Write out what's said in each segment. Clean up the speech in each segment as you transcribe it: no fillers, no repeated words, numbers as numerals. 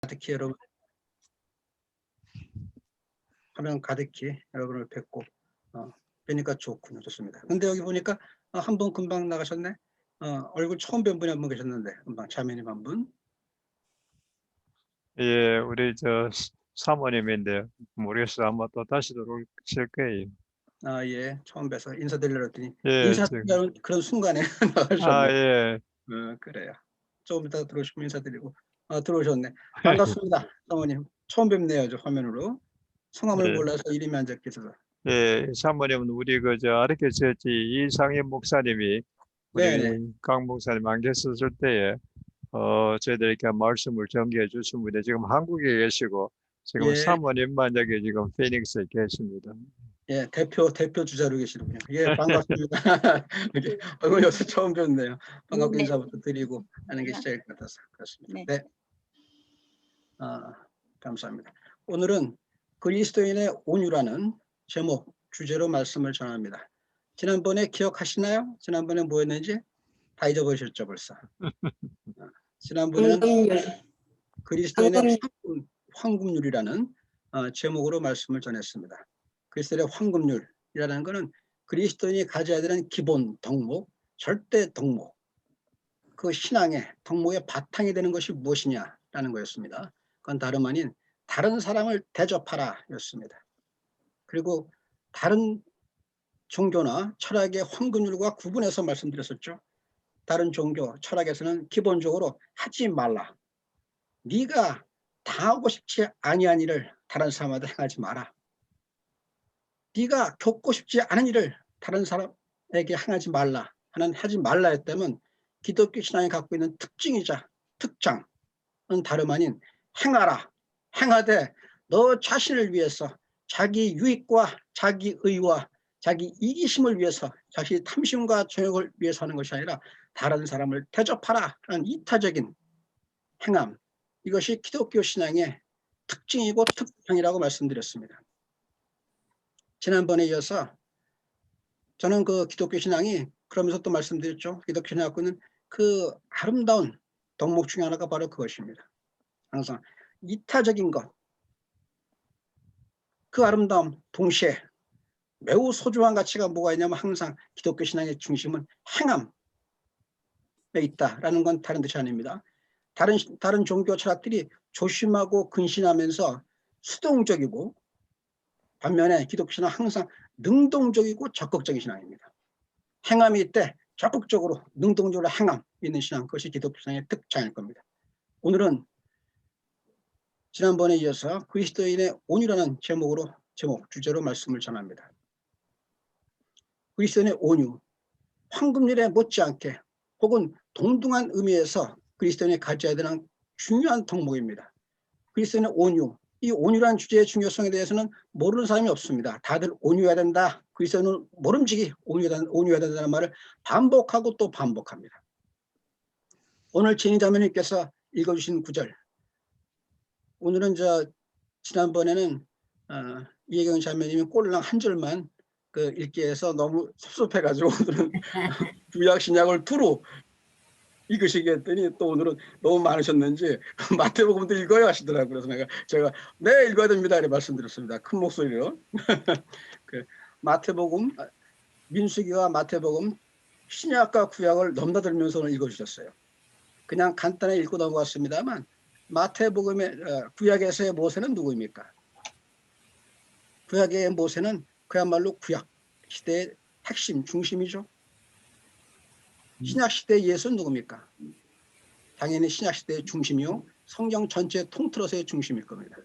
가득히 여러분, 화면 가득히 여러분을 뵙고 뵈니까 좋군요. 좋습니다. 근데 여기 보니까 한 분 금방 나가셨네. 얼굴 처음 뵌 분이 한 분 계셨는데 금방 자매님 한 분. 예, 우리 저 사모님인데 모르겠어요. 아마 또 다시 들어오실 거예요. 예, 처음 뵈서 인사드리려고 했더니 예, 지금. 인사드리는 그런 순간에 아, 나가셨네. 예. 그래요. 조금 이따 들어오시면 인사드리고 들어오셨네. 반갑습니다. 사모님. 처음 뵙네요. 저 화면으로. 성함을 예. 몰라서 이름이 안 적혀 있어서. 예, 사모님은 우리 그저 아르케처치 이상임 목사님이 네네. 우리 강 목사님 안 계셨을 때에 저희들에게 말씀을 전개해 주신 분이 지금 한국에 계시고 지금 예, 사모님만 여기 지금 피닉스에 계십니다. 예, 대표 주자로 계시군요. 예, 반갑습니다. 이렇게 얼굴 여기서 처음 뵙네요. 반갑고 네. 인사부터 드리고 하는 게 시작일 것 같아서 그렇습니다. 네. 네. 감사합니다. 오늘은 그리스도인의 온유라는 제목, 주제로 말씀을 전합니다. 지난번에 기억하시나요? 지난번에 뭐였는지 다 잊어버리셨죠, 벌써. 지난번에는 그리스도인의 황금률이라는 제목으로 말씀을 전했습니다. 그리스도인의 황금률이라는 것은 그리스도인이 가져야 되는 기본 덕목, 절대 덕목, 그 신앙의 덕목의 바탕이 되는 것이 무엇이냐라는 거였습니다. 그건 다름 아닌 다른 사람을 대접하라 였습니다. 그리고 다른 종교나 철학의 황금률과 구분해서 말씀드렸었죠. 다른 종교, 철학에서는 기본적으로 하지 말라. 네가 당하고 싶지 아니한 일을 다른 사람한테 행하지 마라. 네가 겪고 싶지 않은 일을 다른 사람에게 행하지 말라 하는 하지 말라 했다면 기독교 신앙이 갖고 있는 특징이자 특장은 다름 아닌 행하라. 행하되 너 자신을 위해서 자기 유익과 자기 의와 자기 이기심을 위해서 자기 탐심과 정욕을 위해서 하는 것이 아니라 다른 사람을 대접하라 하는 이타적인 행함. 이것이 기독교 신앙의 특징이고 특징이라고 말씀드렸습니다. 지난번에 이어서 저는 그 기독교 신앙이 그러면서 또 말씀드렸죠. 기독교 신앙이 갖고 있는 그 아름다운 덕목 중에 하나가 바로 그것입니다. 항상 이타적인 것, 그 아름다움 동시에 매우 소중한 가치가 뭐가 있냐면 항상 기독교 신앙의 중심은 행함에 있다라는 건 다른 뜻이 아닙니다. 다른 종교 철학들이 조심하고 근신하면서 수동적이고 반면에 기독교 신앙은 항상 능동적이고 적극적인 신앙입니다. 행함이 있대 적극적으로 능동적으로 행함 있는 신앙, 그것이 기독교 신앙의 특장일 겁니다. 오늘은 지난번에 이어서 그리스도인의 온유라는 주제로 말씀을 전합니다. 그리스도인의 온유, 황금률에 못지않게 혹은 동등한 의미에서 그리스도인이 가져야 되는 중요한 덕목입니다. 그리스도인의 온유, 이 온유라는 주제의 중요성에 대해서는 모르는 사람이 없습니다. 다들 온유해야 된다. 그리스도인은 모름지기 온유해야 된다는 말을 반복하고 또 반복합니다. 오늘 진희자매님께서 읽어주신 구절, 오늘은 지난번에는 이혜경 자매님이 꼴랑 한 절만 읽기 해서 너무 섭섭해가지고 오늘은 구약 신약을 두루 읽으시게 했더니 또 오늘은 너무 많으셨는지 마태복음도 읽어야 하시더라고요. 그래서 제가 네 읽어야 됩니다 이렇게 말씀드렸습니다. 큰 목소리로. 그 마태복음, 민수기와 마태복음 신약과 구약을 넘나들면서 오늘 읽어주셨어요. 그냥 간단히 읽고 넘어갔습니다만 마태복음의 구약에서의 모세는 누구입니까? 구약의 모세는 그야말로 구약 시대의 핵심, 중심이죠. 신약 시대의 예수는 누굽니까? 당연히 신약 시대의 중심이요. 성경 전체 통틀어서의 중심일 겁니다.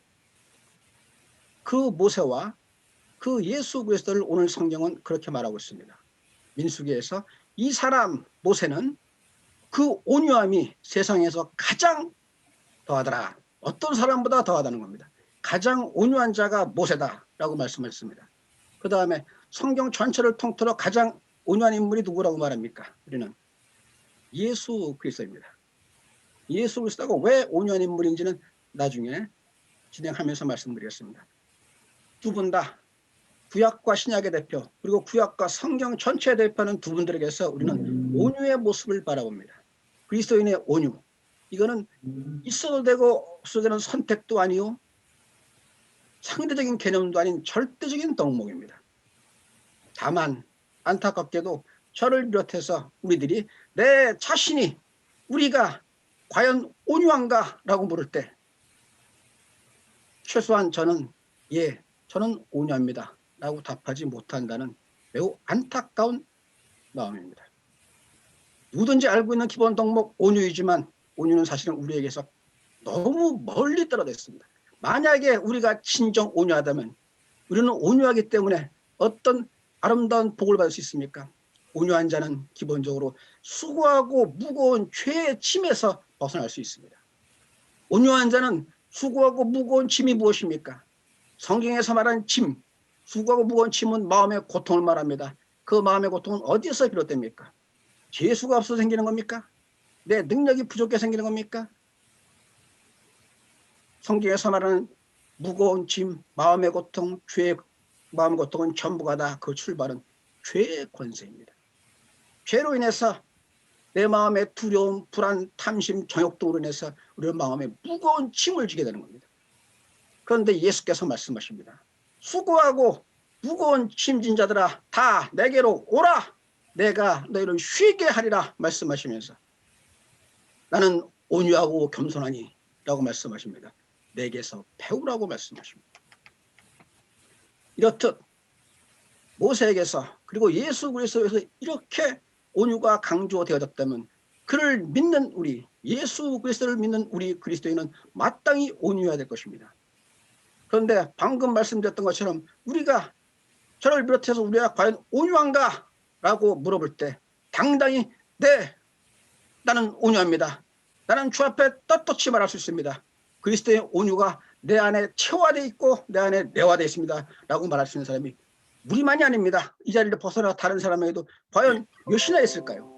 그 모세와 그 예수 그리스도를 오늘 성경은 그렇게 말하고 있습니다. 민수기에서 이 사람 모세는 그 온유함이 세상에서 가장 더하더라. 어떤 사람보다 더하다는 겁니다. 가장 온유한 자가 모세다라고 말씀했습니다. 그 다음에 성경 전체를 통틀어 가장 온유한 인물이 누구라고 말합니까? 우리는 예수 그리스도입니다. 예수 그리스도가 왜 온유한 인물인지는 나중에 진행하면서 말씀드리겠습니다. 두 분 다 구약과 신약의 대표, 그리고 구약과 성경 전체의 대표하는 두 분들에게서 우리는 온유의 모습을 바라봅니다. 그리스도인의 온유, 이거는 있어도 되고 없어도 되는 선택도 아니요, 상대적인 개념도 아닌 절대적인 덕목입니다. 다만 안타깝게도 저를 비롯해서 우리들이 내 자신이 우리가 과연 온유한가 라고 물을 때 최소한 저는 예, 저는 온유합니다 라고 답하지 못한다는 매우 안타까운 마음입니다. 누구든지 알고 있는 기본 덕목 온유이지만 온유는 사실은 우리에게서 너무 멀리 떨어져 있습니다. 만약에 우리가 진정 온유하다면 우리는 온유하기 때문에 어떤 아름다운 복을 받을 수 있습니까? 온유한 자는 기본적으로 수고하고 무거운 죄의 짐에서 벗어날 수 있습니다. 온유한 자는 수고하고 무거운 짐이 무엇입니까? 성경에서 말하는 짐, 수고하고 무거운 짐은 마음의 고통을 말합니다. 그 마음의 고통은 어디에서 비롯됩니까? 재수가 없어서 생기는 겁니까? 내 능력이 부족해 생기는 겁니까? 성경에서 말하는 무거운 짐, 마음의 고통, 죄의 마음의 고통은 전부가 다 그 출발은 죄의 권세입니다. 죄로 인해서 내 마음의 두려움, 불안, 탐심, 정욕 등으로 인해서 우리 마음에 무거운 짐을 지게 되는 겁니다. 그런데 예수께서 말씀하십니다. 수고하고 무거운 짐진 자들아 다 내게로 오라. 내가 너희를 쉬게 하리라 말씀하시면서 나는 온유하고 겸손하니 라고 말씀하십니다. 내게서 배우라고 말씀하십니다. 이렇듯 모세에게서 그리고 예수 그리스도에서 이렇게 온유가 강조되어졌다면 그를 믿는 우리, 예수 그리스도를 믿는 우리 그리스도인은 마땅히 온유해야 될 것입니다. 그런데 방금 말씀드렸던 것처럼 우리가 저를 비롯해서 우리가 과연 온유한가? 라고 물어볼 때 당당히 네, 나는 온유합니다. 나는 주 앞에 떳떳이 말할 수 있습니다. 그리스도의 온유가 내 안에 체화되어 있고 내 안에 내화되어 있습니다. 라고 말할 수 있는 사람이 우리만이 아닙니다. 이 자리를 벗어나 다른 사람에게도 과연 몇이나 있을까요?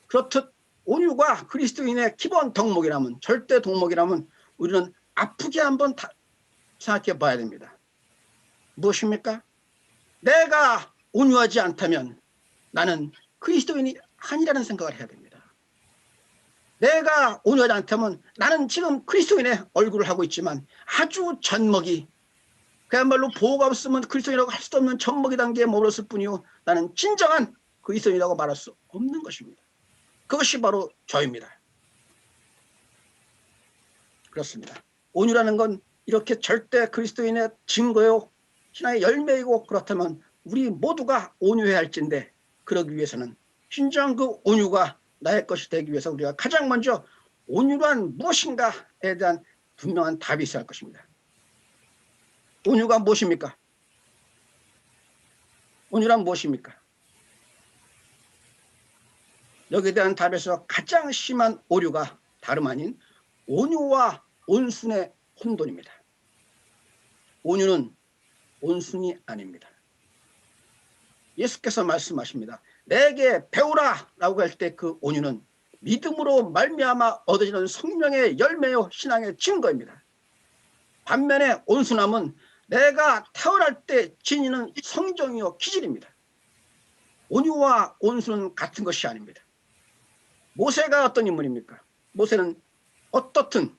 그렇듯 온유가 그리스도인의 기본 덕목이라면, 절대 덕목이라면 우리는 아프게 한번 생각해 봐야 됩니다. 무엇입니까? 내가 온유하지 않다면 나는 그리스도인이 아니라는 생각을 해야 됩니다. 내가 온유하지 않다면 나는 지금 그리스도인의 얼굴을 하고 있지만 아주 젖먹이, 그야말로 보호가 없으면 그리스도인이라고 할 수도 없는 젖먹이 단계에 머물렀을 뿐이요, 나는 진정한 그리스도인이라고 말할 수 없는 것입니다. 그것이 바로 저입니다. 그렇습니다. 온유라는 건 이렇게 절대 그리스도인의 증거요, 신앙의 열매이고, 그렇다면 우리 모두가 온유해야 할진데 그러기 위해서는 진정한 그 온유가 나의 것이 되기 위해서 우리가 가장 먼저 온유란 무엇인가에 대한 분명한 답이 있어야 할 것입니다. 온유가 무엇입니까? 온유란 무엇입니까? 여기에 대한 답에서 가장 심한 오류가 다름 아닌 온유와 온순의 혼돈입니다. 온유는 온순이 아닙니다. 예수께서 말씀하십니다. 내게 배우라 라고 할 때 그 온유는 믿음으로 말미암아 얻어지는 성령의 열매요 신앙의 증거입니다. 반면에 온순함은 내가 태어날 때 지니는 성정이요 기질입니다. 온유와 온순은 같은 것이 아닙니다. 모세가 어떤 인물입니까? 모세는 어떻든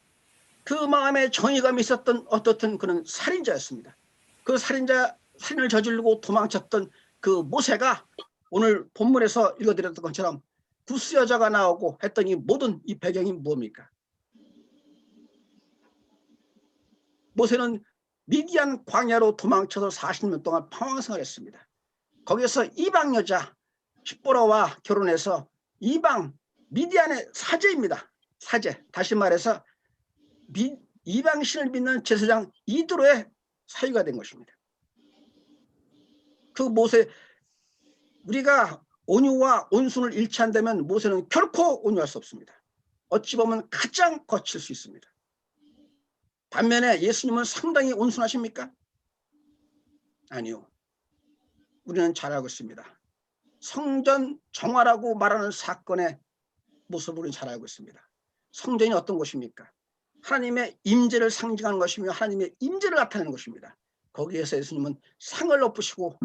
그 마음에 정의감이 있었던 어떻든 그는 살인자였습니다. 그 살인을 저지르고 도망쳤던 그 모세가 오늘 본문에서 읽어드렸던 것처럼 구스 여자가 나오고 했더니 모든 이 배경이 뭡니까? 모세는 미디안 광야로 도망쳐서 40년 동안 방황생활을 했습니다. 거기서 이방 여자 십보라와 결혼해서 이방 미디안의 사제입니다. 사제, 다시 말해서 이방신을 믿는 제사장 이드로의 사유가 된 것입니다. 그 모세, 우리가 온유와 온순을 일치한다면 모세는 결코 온유할 수 없습니다. 어찌 보면 가장 거칠 수 있습니다. 반면에 예수님은 상당히 온순하십니까? 아니요. 우리는 잘 알고 있습니다. 성전 정화라고 말하는 사건의 모습을 우리는 잘 알고 있습니다. 성전이 어떤 곳입니까? 하나님의 임재를 상징하는 것이며 하나님의 임재를 나타내는 것입니다. 거기에서 예수님은 상을 엎으시고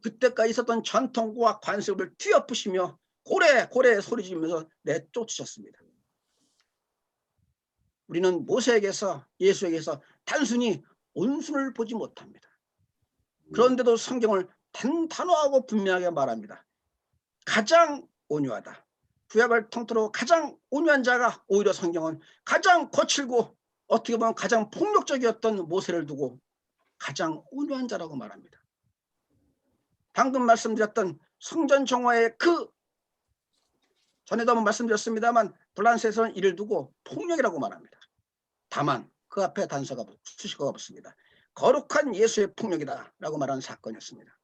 그때까지 있었던 전통과 관습을 뒤엎으시며 고래 소리 지르면서 내쫓으셨습니다. 우리는 모세에게서 예수에게서 단순히 온순을 보지 못합니다. 그런데도 성경을 단호하고 분명하게 말합니다. 가장 온유하다. 구약을 통틀어 가장 온유한 자가 오히려 성경은 가장 거칠고 어떻게 보면 가장 폭력적이었던 모세를 두고 가장 온유한 자라고 말합니다. 방금 말씀드렸던 성전 정화의 그 전에도 한번 말씀드렸습니다만 블란셋에서는 이를 두고 폭력이라고 말합니다. 다만 그 앞에 단서가 수식어가 붙습니다. 거룩한 예수의 폭력이다 라고 말하는 사건이었습니다.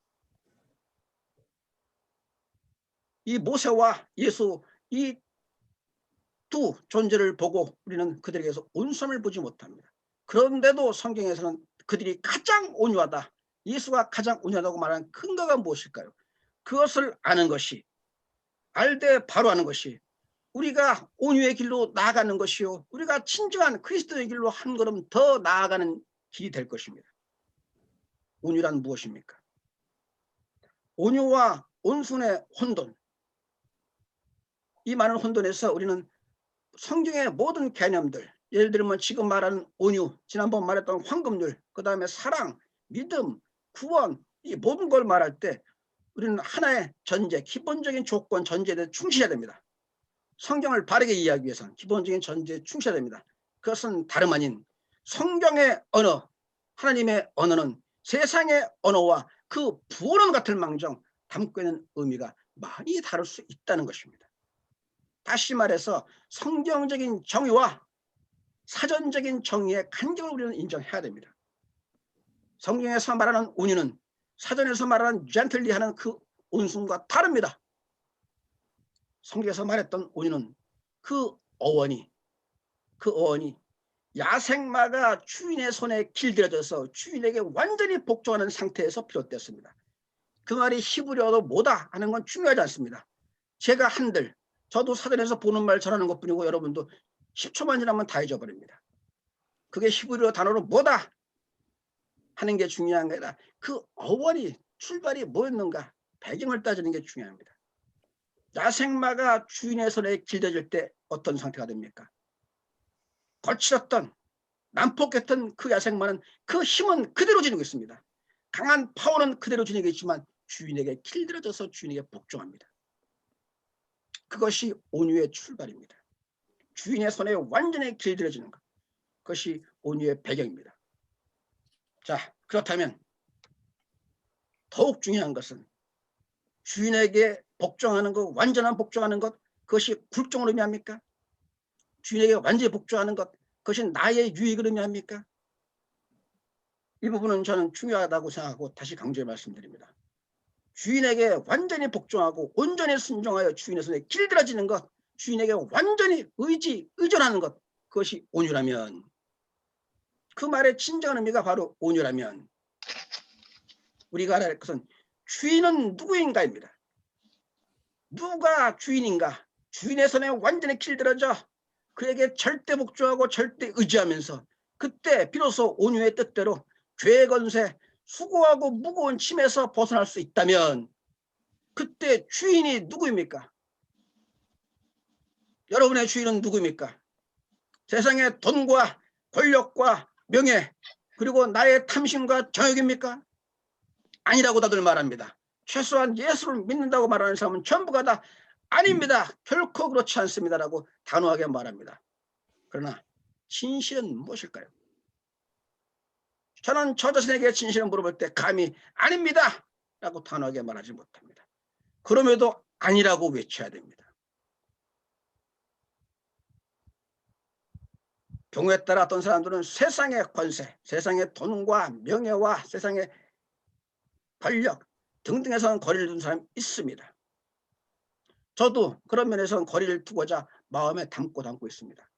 이 모세와 예수 이 두 존재를 보고 우리는 그들에게서 온순함을 보지 못합니다. 그런데도 성경에서는 그들이 가장 온유하다. 예수가 가장 온유하다고 말하는 근거가 무엇일까요? 그것을 아는 것이 알되 바로 아는 것이 우리가 온유의 길로 나아가는 것이요. 우리가 진정한 그리스도의 길로 한 걸음 더 나아가는 길이 될 것입니다. 온유란 무엇입니까? 온유와 온순의 혼돈. 이 많은 혼돈에서 우리는 성경의 모든 개념들, 예를 들면 지금 말하는 온유, 지난번 말했던 황금률, 그 다음에 사랑, 믿음, 구원, 이 모든 걸 말할 때 우리는 하나의 전제, 기본적인 조건, 전제에 대해 충실해야 됩니다. 성경을 바르게 이해하기 위해서는 기본적인 전제에 충실해야 됩니다. 그것은 다름 아닌 성경의 언어, 하나님의 언어는 세상의 언어와 그 부언어 같을 망정 담고 있는 의미가 많이 다를 수 있다는 것입니다. 다시 말해서 성경적인 정의와 사전적인 정의의 간격을 우리는 인정해야 됩니다. 성경에서 말하는 온유는 사전에서 말하는 젠틀리하는 그 온순과 다릅니다. 성경에서 말했던 온유는 그 어원이 야생마가 주인의 손에 길들여져서 주인에게 완전히 복종하는 상태에서 비롯됐습니다. 그 말이 히브리어로 뭐다 하는 건 중요하지 않습니다. 제가 한들 저도 사전에서 보는 말 전하는 것뿐이고 여러분도 10초만 지나면 다 잊어버립니다. 그게 히브리어 단어로 뭐다 하는 게 중요한 게 아니라 그 어원이 출발이 뭐였는가 배경을 따지는 게 중요합니다. 야생마가 주인의 손에 길들여질 때 어떤 상태가 됩니까? 거칠었던 난폭했던 그 야생마는 그 힘은 그대로 지니고 있습니다. 강한 파워는 그대로 지니고 있지만 주인에게 길들여져서 주인에게 복종합니다. 그것이 온유의 출발입니다. 주인의 손에 완전히 길들여지는 것. 그것이 온유의 배경입니다. 자, 그렇다면 더욱 중요한 것은 주인에게 복종하는 것, 완전한 복종하는 것, 그것이 굴종을 의미합니까? 주인에게 완전히 복종하는 것, 그것이 나의 유익을 의미합니까? 이 부분은 저는 중요하다고 생각하고 다시 강조해 말씀드립니다. 주인에게 완전히 복종하고 온전히 순종하여 주인의 손에 길들여지는 것, 주인에게 완전히 의존하는 것, 그것이 온유라면, 그 말의 진정한 의미가 바로 온유라면 우리가 알아야 할 것은 주인은 누구인가입니다. 누가 주인인가? 주인의 손에 완전히 길들여져 그에게 절대 복종하고 절대 의지하면서 그때 비로소 온유의 뜻대로 죄의 건세, 수고하고 무거운 짐에서 벗어날 수 있다면 그때 주인이 누구입니까? 여러분의 주인은 누구입니까? 세상의 돈과 권력과 명예 그리고 나의 탐심과 정욕입니까? 아니라고 다들 말합니다. 최소한 예수를 믿는다고 말하는 사람은 전부가 다 아닙니다. 결코 그렇지 않습니다라고 단호하게 말합니다. 그러나 진실은 무엇일까요? 저는 저 자신에게 진실을 물어볼 때 감히 아닙니다 라고 단호하게 말하지 못합니다. 그럼에도 아니라고 외쳐야 됩니다. 경우에 따라 어떤 사람들은 세상의 권세, 세상의 돈과 명예와 세상의 권력 등등에서는 거리를 두는 사람이 있습니다. 저도 그런 면에서는 거리를 두고자 마음에 담고 있습니다.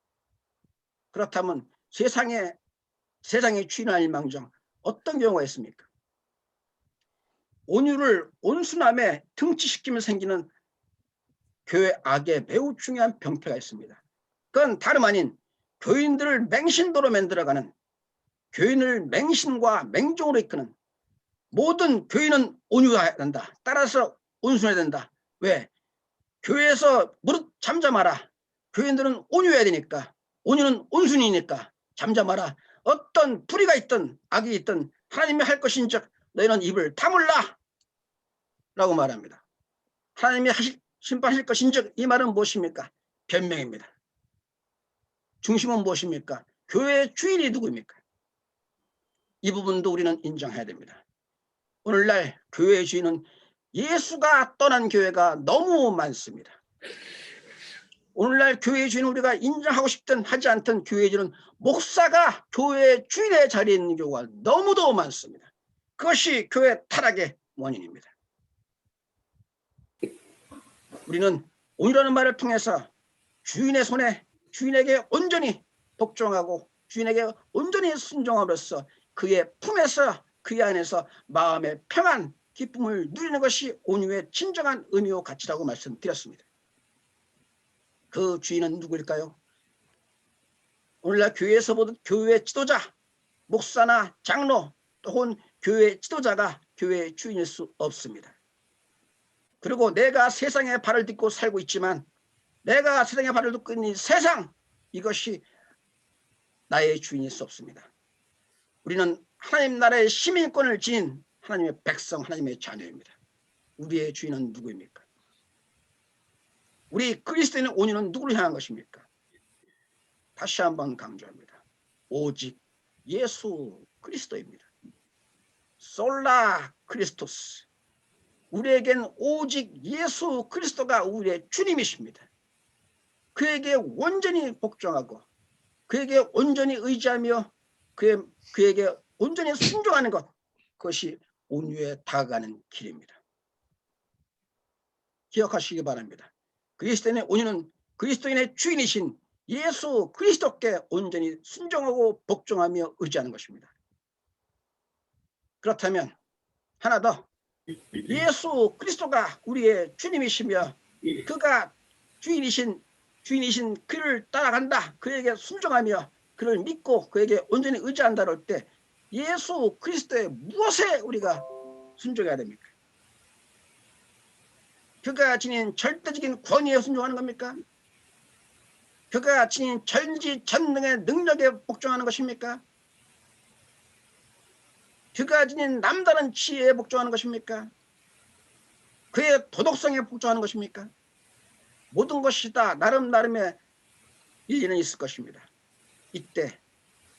그렇다면 세상의 주인은 아닐망정 어떤 경우가 있습니까? 온유를 온순함에 등치시키면 생기는 교회 악의 매우 중요한 병폐가 있습니다. 그건 다름 아닌 교인들을 맹신도로 만들어가는, 교인을 맹신과 맹종으로 이끄는, 모든 교인은 온유해야 된다. 따라서 온순해야 된다. 왜? 교회에서 무릇 잠잠하라. 교인들은 온유해야 되니까. 온유는 온순이니까 잠잠하라. 어떤 불의가 있든 악이 있든 하나님이 할 것인즉 너희는 입을 다물라 라고 말합니다. 하나님이 심판하실 것인즉 이 말은 무엇입니까? 변명입니다. 중심은 무엇입니까? 교회의 주인이 누구입니까? 이 부분도 우리는 인정해야 됩니다. 오늘날 교회의 주인은 예수가 떠난 교회가 너무 많습니다. 오늘날 교회의 주인은 우리가 인정하고 싶든 하지 않든 교회의 주인은 목사가 교회의 주인의 자리에 있는 경우가 너무도 많습니다. 그것이 교회 타락의 원인입니다. 우리는 온유라는 말을 통해서 주인의 손에 주인에게 온전히 복종하고 주인에게 온전히 순종함으로써 그의 품에서 그의 안에서 마음의 평안, 기쁨을 누리는 것이 온유의 진정한 의미와 가치라고 말씀드렸습니다. 그 주인은 누구일까요? 오늘날 교회에서 보던 교회 지도자, 목사나 장로 또는 교회 지도자가 교회의 주인일 수 없습니다. 그리고 내가 세상의 발을 딛고 살고 있지만 내가 세상의 발을 딛고 있는 이 세상, 이것이 나의 주인일 수 없습니다. 우리는 하나님 나라의 시민권을 지닌 하나님의 백성, 하나님의 자녀입니다. 우리의 주인은 누구입니까? 우리 그리스도인의 온유는 누구를 향한 것입니까? 다시 한번 강조합니다. 오직 예수 그리스도입니다. 솔라 크리스토스. 우리에겐 오직 예수 그리스도가 우리의 주님이십니다. 그에게 온전히 복종하고 그에게 온전히 의지하며 그에게 온전히 순종하는 것, 그것이 온유에 다가가는 길입니다. 기억하시기 바랍니다. 그리스도인의 온유는 그리스도인의 주인이신 예수 그리스도께 온전히 순종하고 복종하며 의지하는 것입니다. 그렇다면 하나 더, 예수 그리스도가 우리의 주님이시며 그가 주인이신 그를 따라간다, 그에게 순종하며 그를 믿고 그에게 온전히 의지한다 할 때 예수 그리스도의 무엇에 우리가 순종해야 됩니까? 그가 지닌 절대적인 권위에 순종하는 겁니까? 그가 지닌 전지전능의 능력에 복종하는 것입니까? 그가 지닌 남다른 지혜에 복종하는 것입니까? 그의 도덕성에 복종하는 것입니까? 모든 것이 다 나름의 일리는 있을 것입니다. 이때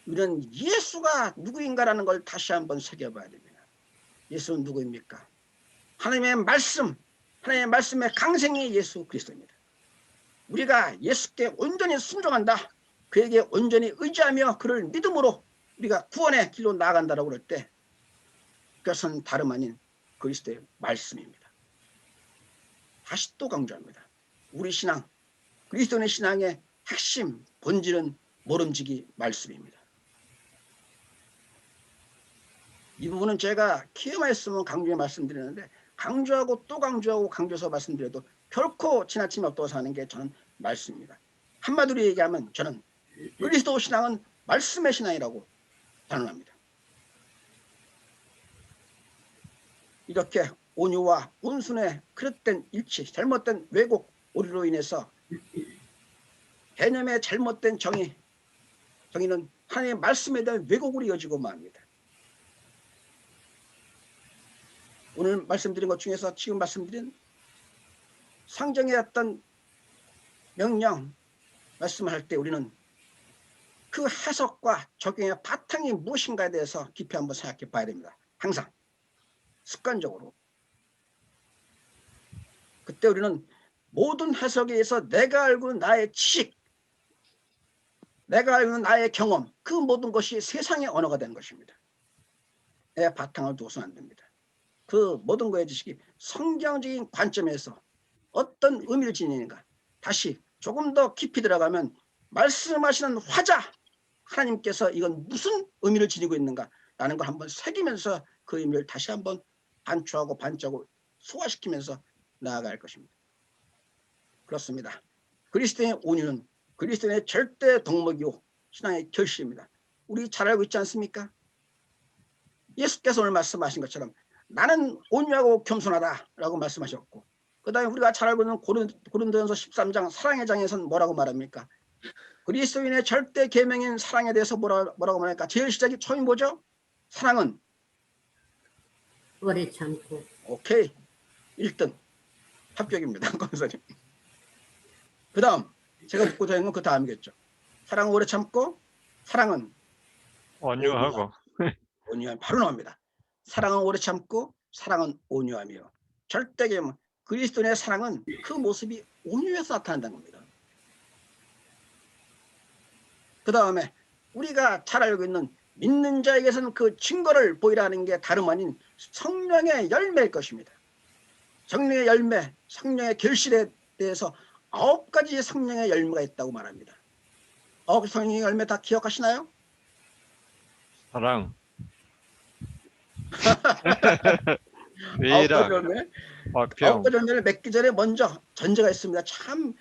우리는 예수가 누구인가라는 걸 다시 한번 새겨봐야 됩니다. 예수는 누구입니까? 하나님의 말씀, 하나님의 말씀의 강생이 예수 그리스도입니다. 우리가 예수께 온전히 순종한다, 그에게 온전히 의지하며 그를 믿음으로 우리가 구원의 길로 나아간다라고 그럴 때 그것은 다름 아닌 그리스도의 말씀입니다. 다시 또 강조합니다. 우리 신앙, 그리스도인의 신앙의 핵심, 본질은 모름지기 말씀입니다. 이 부분은 제가 기회만 있으면 강조해 말씀드리는데 강조하고 또 강조하고 강조해서 말씀드려도 결코 지나침이 없다고 하는 게 저는 말씀입니다. 한마디로 얘기하면 저는 그리스도 신앙은 말씀의 신앙이라고 단언합니다. 이렇게 온유와 온순의 그릇된 일치, 잘못된 왜곡, 오류로 인해서 개념의 잘못된 정의는 하나님의 말씀에 대한 왜곡으로 이어지고 맙니다. 오늘 말씀드린 것 중에서 지금 말씀드린 상정의 어떤 명령 말씀할 때 우리는 그 해석과 적용의 바탕이 무엇인가에 대해서 깊이 한번 생각해 봐야 됩니다. 항상 습관적으로. 그때 우리는 모든 해석에 의해서 내가 알고 있는 나의 지식, 내가 알고 있는 나의 경험, 그 모든 것이 세상의 언어가 되는 것입니다. 내 바탕을 두고서는 안 됩니다. 그 모든 거의 지식이 성경적인 관점에서 어떤 의미를 지니는가, 다시 조금 더 깊이 들어가면 말씀하시는 화자 하나님께서 이건 무슨 의미를 지니고 있는가 라는 걸 한번 새기면서 그 의미를 다시 한번 반추하고 반짜고 소화시키면서 나아갈 것입니다. 그렇습니다. 그리스도의 온유는 그리스도의 절대 덕목이요 신앙의 결실입니다. 우리 잘 알고 있지 않습니까? 예수께서 오늘 말씀하신 것처럼 나는 온유하고 겸손하다라고 말씀하셨고, 그 다음에 우리가 잘 알고 있는 고린도전서 13장 사랑의 장에서는 뭐라고 말합니까? 그리스도인의 절대 계명인 사랑에 대해서 뭐라고 말할까? 제일 시작이 처음이 뭐죠? 사랑은 오래 참고. 오케이 1등 합격입니다. 권사님. 그 다음 제가 묻고자 하는 건 그 다음이겠죠. 사랑은 오래 참고 사랑은 온유하고. 온유함 바로 나옵니다. 사랑은 오래 참고 사랑은 온유하며 절대 계명 그리스도인의 사랑은 그 모습이 온유해서 나타난다는 겁니다. 그 다음에 우리가 잘 알고 있는 믿는 자에게서는 그 증거를 보이라는 게 다름 아닌 성령의 열매일 것입니다. 성령의 열매, 성령의 결실에 대해서 9가지 성령의 열매가 있다고 말합니다. 9가지 성령의 열매 다 기억하시나요? 사랑. 9가지 위락. 열매, 화평. 9가지 열매를 맺기 전에 먼저 전제가 있습니다. 참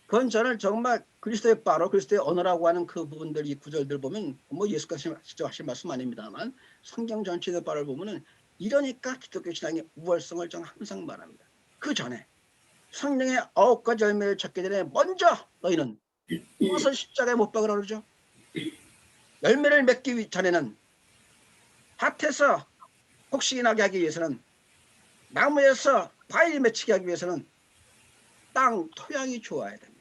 그건 저는 정말 그리스도의 바로 그리스도의 언어라고 하는 그 부분들 이 구절들 보면 뭐 예수께서 직접 하신 말씀 아닙니다만 성경 전체의 바를 보면은 이러니까 기독교 신앙의 우월성을 저는 항상 말합니다. 그 전에 성령의 9가지 열매를 찾기 전에 먼저 너희는 무엇을 십자가에 못 박으라 그러죠? 열매를 맺기 전에는 밭에서 혹시 나게 하기 위해서는 나무에서 과일 맺히게 하기 위해서는 땅 토양이 좋아야 됩니다.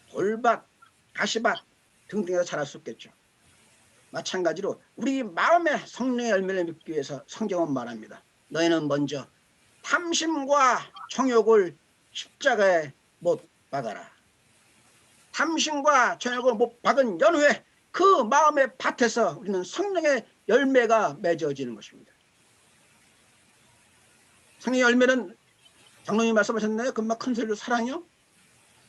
돌밭, 가시밭 등등에서 자랄 수 없겠죠. 마찬가지로 우리 마음의 성령의 열매를 맺기 위해서 성경은 말합니다. 너희는 먼저 탐심과 정욕을 십자가에 못 박아라. 탐심과 정욕을 못 박은 연후에 그 마음의 밭에서 우리는 성령의 열매가 맺어지는 것입니다. 성령의 열매는 장로님이 말씀하셨나요? 금방 큰 소리로 사랑이요?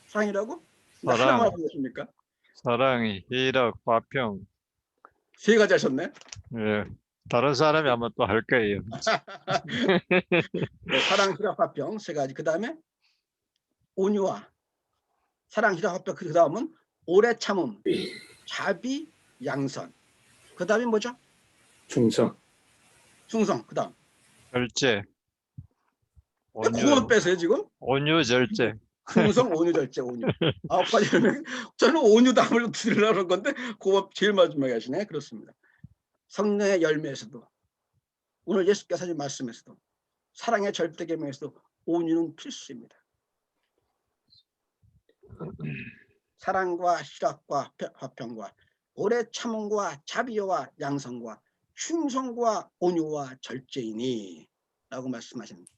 사랑이라고? 사랑. 하나만 보겠습니까? 사랑이, 희락, 화평. 3가지 하셨네. 예. 다른 사람이 아마 또 할 거예요. 네, 사랑, 희락, 화평 3가지. 그 다음에 온유와 사랑, 희락, 화평. 그 다음은 오래 참음, 자비, 양선. 그 다음에 뭐죠? 충성. 충성. 그 다음. 절제. 그거만 빼세요 지금? 온유 절제. 충성, 온유, 절제, 온유. 9가지 열매. 저는 온유 답을 드리려고 한 건데 그거 제일 마지막에 하시네. 그렇습니다. 성령의 열매에서도 오늘 예수께서 하신 말씀에서도 사랑의 절대 계명에서도 온유는 필수입니다. 사랑과 희락과 화평과 오래 참음과 자비와 양성과 충성과 온유와 절제이니 라고 말씀하십니다.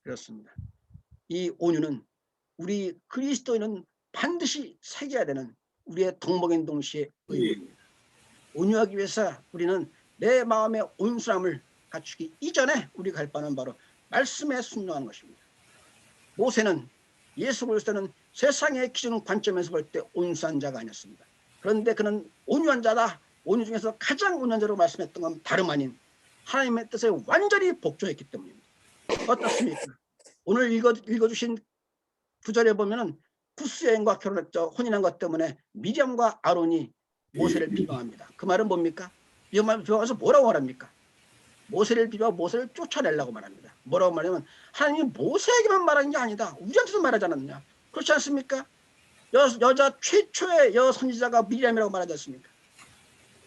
그렇습니다. 이 온유는 우리 그리스도인은 반드시 새겨야 되는 우리의 동목인 동시에 의무입니다. 온유하기 위해서 우리는 내 마음의 온순함을 갖추기 이전에 우리가 할 바는 바로 말씀에 순종하는 것입니다. 모세는 예수 그리스도는 세상의 기준 관점에서 볼 때 온순한 자가 아니었습니다. 그런데 그는 온유한 자다. 온유 중에서 가장 온유한 자라고 말씀했던 건 다름 아닌 하나님의 뜻에 완전히 복종했기 때문입니다. 어떻습니까? 오늘 읽어주신 구절에 보면은 구스 여인과 결혼했죠. 혼인한 것 때문에 미리암과 아론이 모세를 비방합니다. 그 말은 뭡니까? 비방해서 뭐라고 말합니까? 모세를 비방하고 모세를 쫓아내려고 말합니다. 뭐라고 말하면 하나님이 모세에게만 말하는 게 아니다. 우리한테도 말하지 않았느냐? 그렇지 않습니까? 여자 최초의 여선지자가 미리암이라고 말하지 않습니까?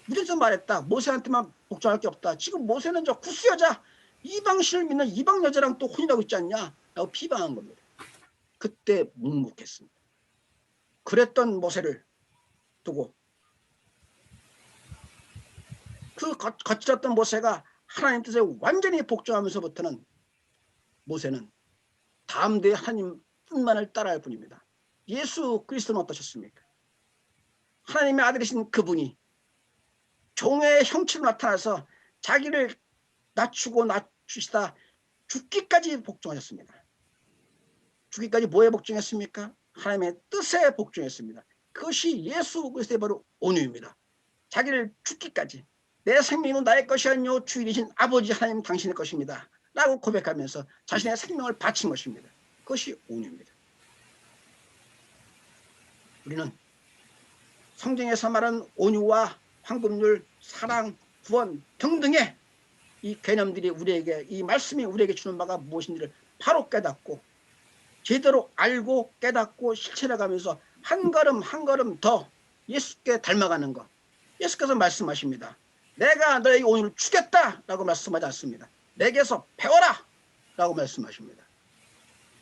우리한테도 말했다. 모세한테만 복종할 게 없다. 지금 모세는 저 구스 여자 이방신을 믿는 이방 여자랑 또 혼인하고 있지 않냐? 라고 비방한 겁니다. 그때 묵묵했습니다. 그랬던 모세를 두고 그 거칠었던 모세가 하나님 뜻에 완전히 복종하면서부터는 모세는 담대히 하나님 뜻만을 따라할 뿐입니다. 예수 그리스도는 어떠셨습니까? 하나님의 아들이신 그분이 종의 형체로 나타나서 자기를 낮추고 낮추시다 죽기까지 복종하셨습니다. 죽기까지 뭐에 복종했습니까? 하나님의 뜻에 복종했습니다. 그것이 예수 그리스도의 바로 온유입니다. 자기를 죽기까지 내 생명은 나의 것이 아니요 주인이신 아버지 하나님 당신의 것입니다. 라고 고백하면서 자신의 생명을 바친 것입니다. 그것이 온유입니다. 우리는 성경에서 말하는 온유와 황금률, 사랑, 구원 등등의 이 개념들이 우리에게 이 말씀이 우리에게 주는 바가 무엇인지를 바로 깨닫고 제대로 알고 깨닫고 실천해가면서 한 걸음 한 걸음 더 예수께 닮아가는 것. 예수께서 말씀하십니다. 내가 너에게 오늘 주겠다라고 말씀하지 않습니다. 내게서 배워라 라고 말씀하십니다.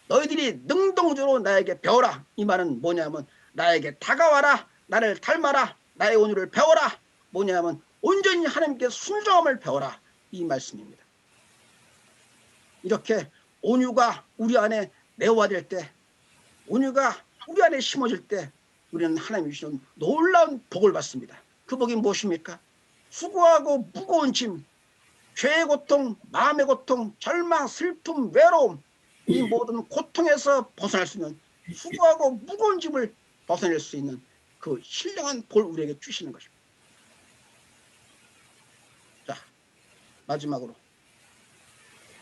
너희들이 능동적으로 나에게 배워라. 이 말은 뭐냐면 나에게 다가와라. 나를 닮아라. 나의 온유를 배워라. 뭐냐면 온전히 하나님께 순종함을 배워라. 이 말씀입니다. 이렇게 온유가 우리 안에 내화될 때, 온유가 우리 안에 심어질 때 우리는 하나님이 주시는 놀라운 복을 받습니다. 그 복이 무엇입니까? 수고하고 무거운 짐, 죄의 고통, 마음의 고통, 절망, 슬픔, 외로움, 이 모든 고통에서 벗어날 수 있는, 수고하고 무거운 짐을 벗어낼 수 있는 그 신령한 복을 우리에게 주시는 것입니다. 자, 마지막으로,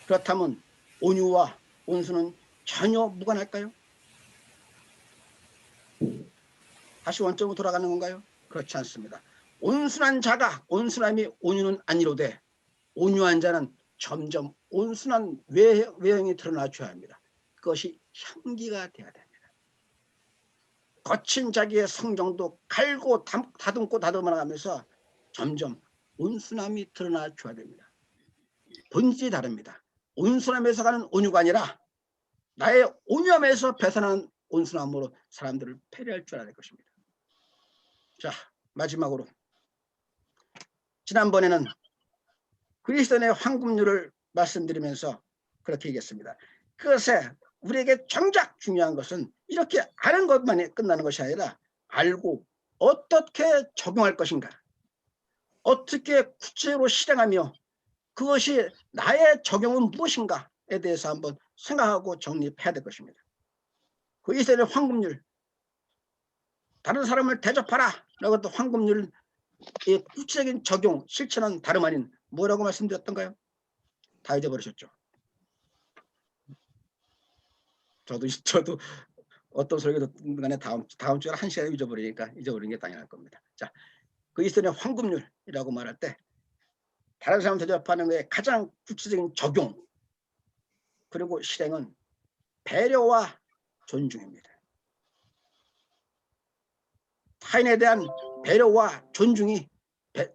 그렇다면 온유와 온수는 전혀 무관할까요? 다시 원점으로 돌아가는 건가요? 그렇지 않습니다. 온순한 자가 온순함이 온유는 아니로되 온유한 자는 점점 온순한 외형이 드러나줘야 합니다. 그것이 향기가 되어야 됩니다. 거친 자기의 성정도 갈고 다듬고 다듬어가면서 점점 온순함이 드러나줘야 됩니다. 본질이 다릅니다. 온순함에서 가는 온유가 아니라 나의 온유함에서 배선하는 온순함으로 사람들을 패배할 줄 알아야 될 것입니다. 자, 마지막으로 지난번에는 그리스도인의 황금률을 말씀드리면서 그렇게 얘기했습니다. 그것에 우리에게 정작 중요한 것은 이렇게 아는 것만이 끝나는 것이 아니라 알고 어떻게 적용할 것인가, 어떻게 구체적으로 실행하며 그것이 나의 적용은 무엇인가에 대해서 한번 생각하고 정립해야 될 것입니다. 그리스도인의 황금률, 다른 사람을 대접하라 라고 또 황금률 구체적인 적용, 실천은 다름 아닌 뭐라고 말씀드렸던가요? 다 잊어버리셨죠? 저도 어떤 소리가 듣든 간에 다음 주에 한 시간에 잊어버리니까 잊어버리는 게 당연할 겁니다. 자, 그리스도인의 황금률이라고 말할 때 다른 사람 대접하는 것의 가장 구체적인 적용 그리고 실행은 배려와 존중입니다. 타인에 대한 배려와 존중이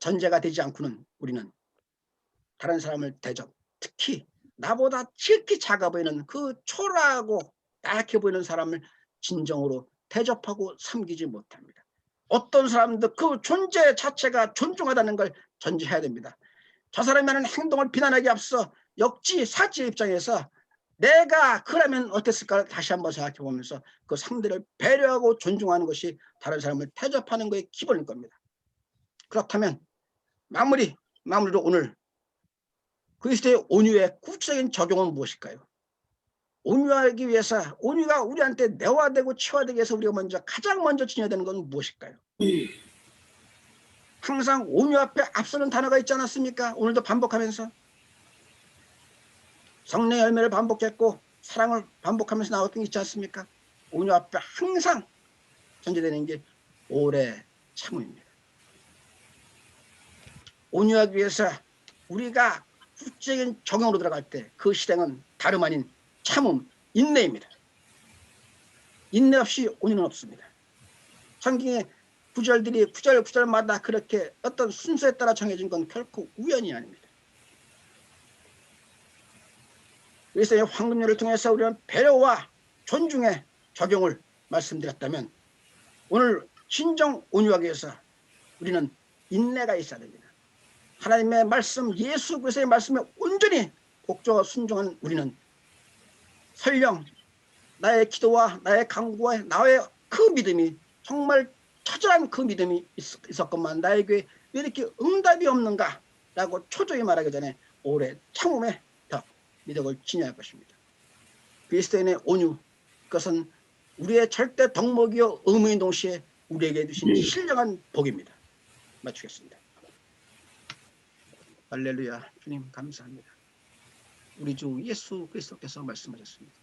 전제가 되지 않고는 우리는 다른 사람을 대접, 특히 나보다 지극히 작아 보이는 그 초라하고 나약해 보이는 사람을 진정으로 대접하고 섬기지 못합니다. 어떤 사람도 그 존재 자체가 존중하다는 걸 전제해야 됩니다. 저 사람이 하는 행동을 비난하기 앞서 역지사지의 입장에서 내가 그러면 어땠을까 다시 한번 생각해 보면서 그 상대를 배려하고 존중하는 것이 다른 사람을 대접하는 것의 기본일 겁니다. 그렇다면 마무리로 오늘 그리스도의 온유의 구체적인 적용은 무엇일까요? 온유하기 위해서, 온유가 우리한테 내화되고 치화되기 위해서 우리가 가장 먼저 지녀야 되는 건 무엇일까요? 항상 온유 앞에 앞서는 단어가 있지 않았습니까? 오늘도 반복하면서 성령의 열매를 반복했고 사랑을 반복하면서 나왔던 게 있지 않습니까? 온유 앞에 항상 전제되는 게 오래 참음입니다. 온유하기 위해서 우리가 구체적인 적용으로 들어갈 때 그 실행은 다름 아닌 참음, 인내입니다. 인내 없이 온유는 없습니다. 성경의 구절들이 구절마다 그렇게 어떤 순서에 따라 정해진 건 결코 우연이 아닙니다. 그래서 이 황금률을 통해서 우리는 배려와 존중의 적용을 말씀드렸다면 오늘 진정 온유하기 위해서 우리는 인내가 있어야 됩니다. 하나님의 말씀, 예수 그리스도의 말씀에 온전히 복종하고 순종하는 우리는 설령 나의 기도와 나의 간구와 나의 그 믿음이 정말 처절한 그 믿음이 있었건만 나에게 왜 이렇게 응답이 없는가 라고 초조히 말하기 전에 오래 참음에 더 믿음을 지녀야 할 것입니다. 그리스도인의 온유, 그것은 우리의 절대 덕목이요 의무인 동시에 우리에게 주신 신령한 복입니다. 마치겠습니다. 할렐루야. 주님 감사합니다. 우리 주 예수 그리스도께서 말씀하셨습니다.